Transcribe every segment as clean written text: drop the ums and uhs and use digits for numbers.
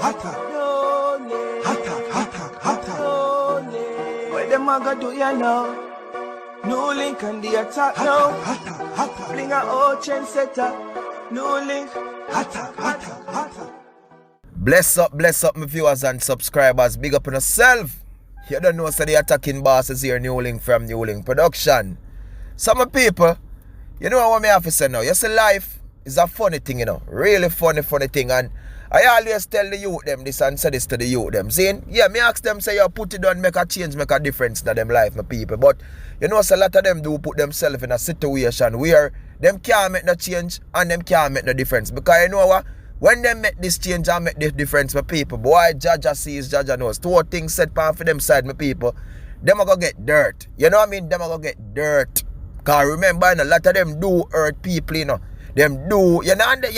What them a go do ya now? NEWLINK and the attack now. Bling a old chain setter. NEWLINK. Bless up, my viewers and subscribers. Big up on yourself. You don't know, so the attacking boss is here, NEWLINK from NEWLINK Production. Some people, you know what I have to say now? You see, life is a funny thing, you know. Really funny thing. And I always tell the youth them this and say this to the youth them. Saying, yeah, me ask them, say, you put it on, make a change, make a difference in them life, my people. But, you know, so a lot of them do put themselves in a situation where them can't make the change and them can't make the difference. Because you know what? When they make this change and make this difference, my people, boy, Jaja sees, Jaja knows. Two things set pan for them side, my people. Them are going to get dirt. You know what I mean? Them are going to get dirt. Because remember, you know, a lot of them do hurt people, you know. Them do, you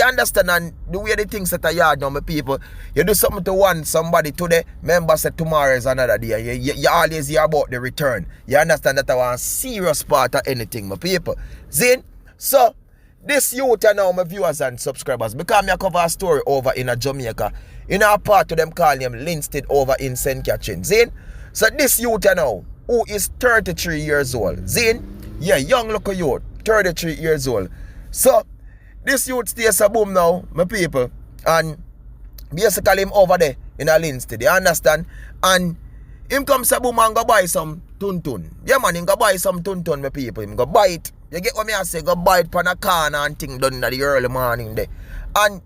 understand, and the way the things that are yard now, my people, you do something to one somebody today, remember say tomorrow is another day. You always hear about the return. You understand that I want a serious part of anything, my people. Zin, so, this youth are now my viewers and subscribers, because I cover a story over in Jamaica. In our part of them call him Linstead over in St. Catherine. Zin, so this youth are now, who is 33 years old. Zin, yeah, young local youth, 33 years old. So, this youth stays a boom now, my people, and basically him over there in a Linstead, you understand? And him comes a boom and go buy some tuntun. Yeah man, him go buy some tuntun, my people. Him go buy it. You get what me I say? Go buy it pan a corner and thing done in the early morning there. And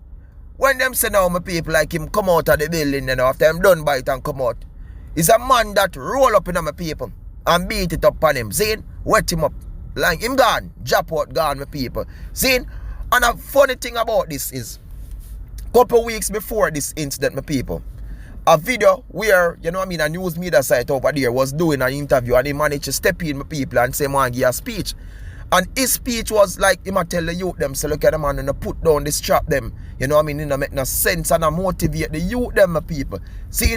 when them say now, my people, like him come out of the building, you know, after him done buy it and come out, is a man that roll up in my people and beat it up on him. See? Wet him up. Like him gone. Drop out gone, my people. See? And a funny thing about this is, couple weeks before this incident, my people, a video where, you know what I mean, a news media site over there was doing an interview and he managed to step in, my people, and say, man, give a speech. And his speech was like, he might tell the youth them, so look at the man and put down this trap them. You know what I mean? It make no sense and motivate the youth them, my people. See?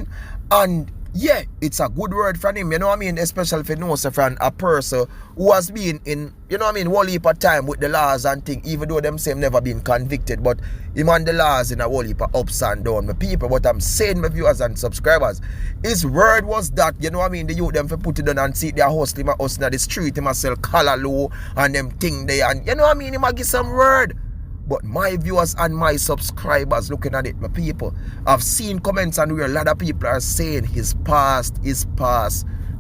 And yeah, it's a good word from him, you know what I mean? Especially if you know from a person who has been in, you know what I mean, whole heap of time with the laws and things, even though them same never been convicted, but him and the laws in a whole heap of ups and downs, my people. What I'm saying, my viewers and subscribers, his word was that, you know what I mean, the youth them for put it down and see their hustling, hustling at the street, him a sell color low and them thing there, and you know what I mean, him a give some word. But my viewers and my subscribers looking at it, my people, I've seen comments and where a lot of people are saying his past,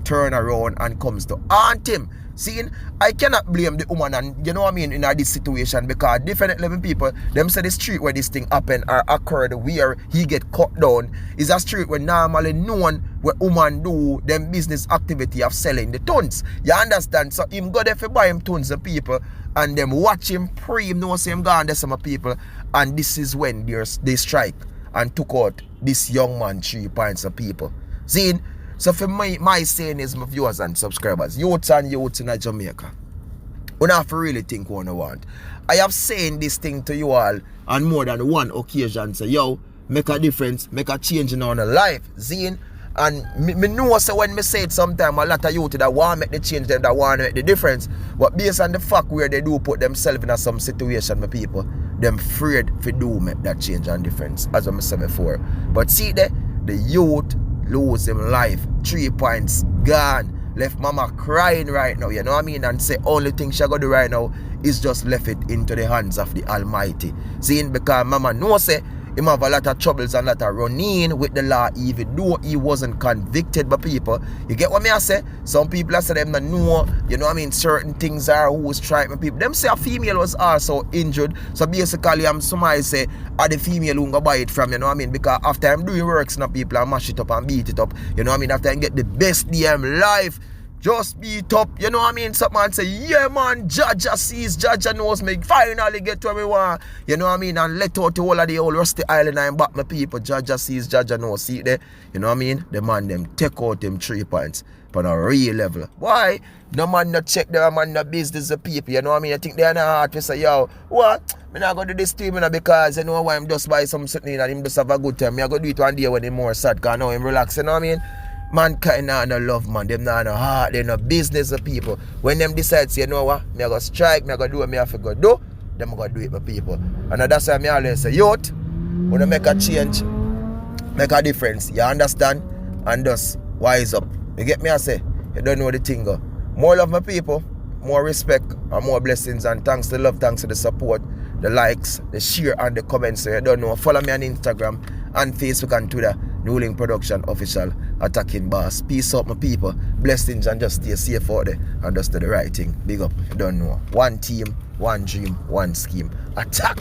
turn around and comes to haunt him. Seeing, I cannot blame the woman and, you know what I mean, in this situation, because definitely when people, them say the street where this thing happened or occurred where he get cut down is a street where normally known where woman do them business activity of selling the tons. You understand? So him go there for buy him tons of people and them watch him pray him know say him gone there some people, and this is when they strike and took out this young man 3 points of people. Seeing? So for my saying is, my viewers and subscribers, youths and youths in Jamaica, you don't have to really think what you want. I have saying this thing to you all on more than one occasion. Say, yo, make a difference, make a change in our life. Zine. And me know so when me say it sometime, a lot of youth that want to make the change, them that want to make the difference. But based on the fact where they do put themselves in some situation, my people, them afraid to do make that change and difference, as I said before. But see there, the youth lose him life, 3 points gone, left mama crying right now, you know what I mean, and say only thing she gotta do right now is just left it into the hands of the Almighty. Seeing, because mama knows say him have a lot of troubles and a lot of running with the law, even though he wasn't convicted by people. You get what me I say? Some people I say them not know, you know what I mean, certain things are who strike me people. Them say a female was also injured. So basically somebody say the female who go buy it from, you know what I mean? Because after I'm doing works now people I mash it up and beat it up. You know what I mean? After I get the best DM life, just beat up, you know what I mean? Some man say, yeah man, Jaja sees, Jaja knows me, finally get to where we want, you know what I mean? And let out the whole of the old rusty island and back my people, Jaja sees, Jaja knows, see there, you know what I mean? The man them take out them 3 points on a real level. Why? No man not check them, man not business the people, you know what I mean? I think they're in the heart to say, yo, what? I'm not going to do this to him because you know why I'm just buy something and him just have a good time. I'm going to do it one day when he's more sad because now him relax, you know what I mean? Mankind not no love, man. Them not no heart. They no business of people. When them decide, say, you know what? Me I go strike, me I go do what me have to go do. Them I go do it for people. And that's why me always say, youth, when you make a change, make a difference. You understand? And just wise up. You get me? I say, you don't know the thing. More love, my people. More respect and more blessings. And thanks to the love, thanks to the support, the likes, the share, and the comments. So you don't know. Follow me on Instagram and Facebook and Twitter. NEWLINK Production Official Attacking Boss. Peace out, my people. Blessings and just stay safe out there. And just do the right thing. Big up. You don't know. One team, one dream, one scheme. Attack!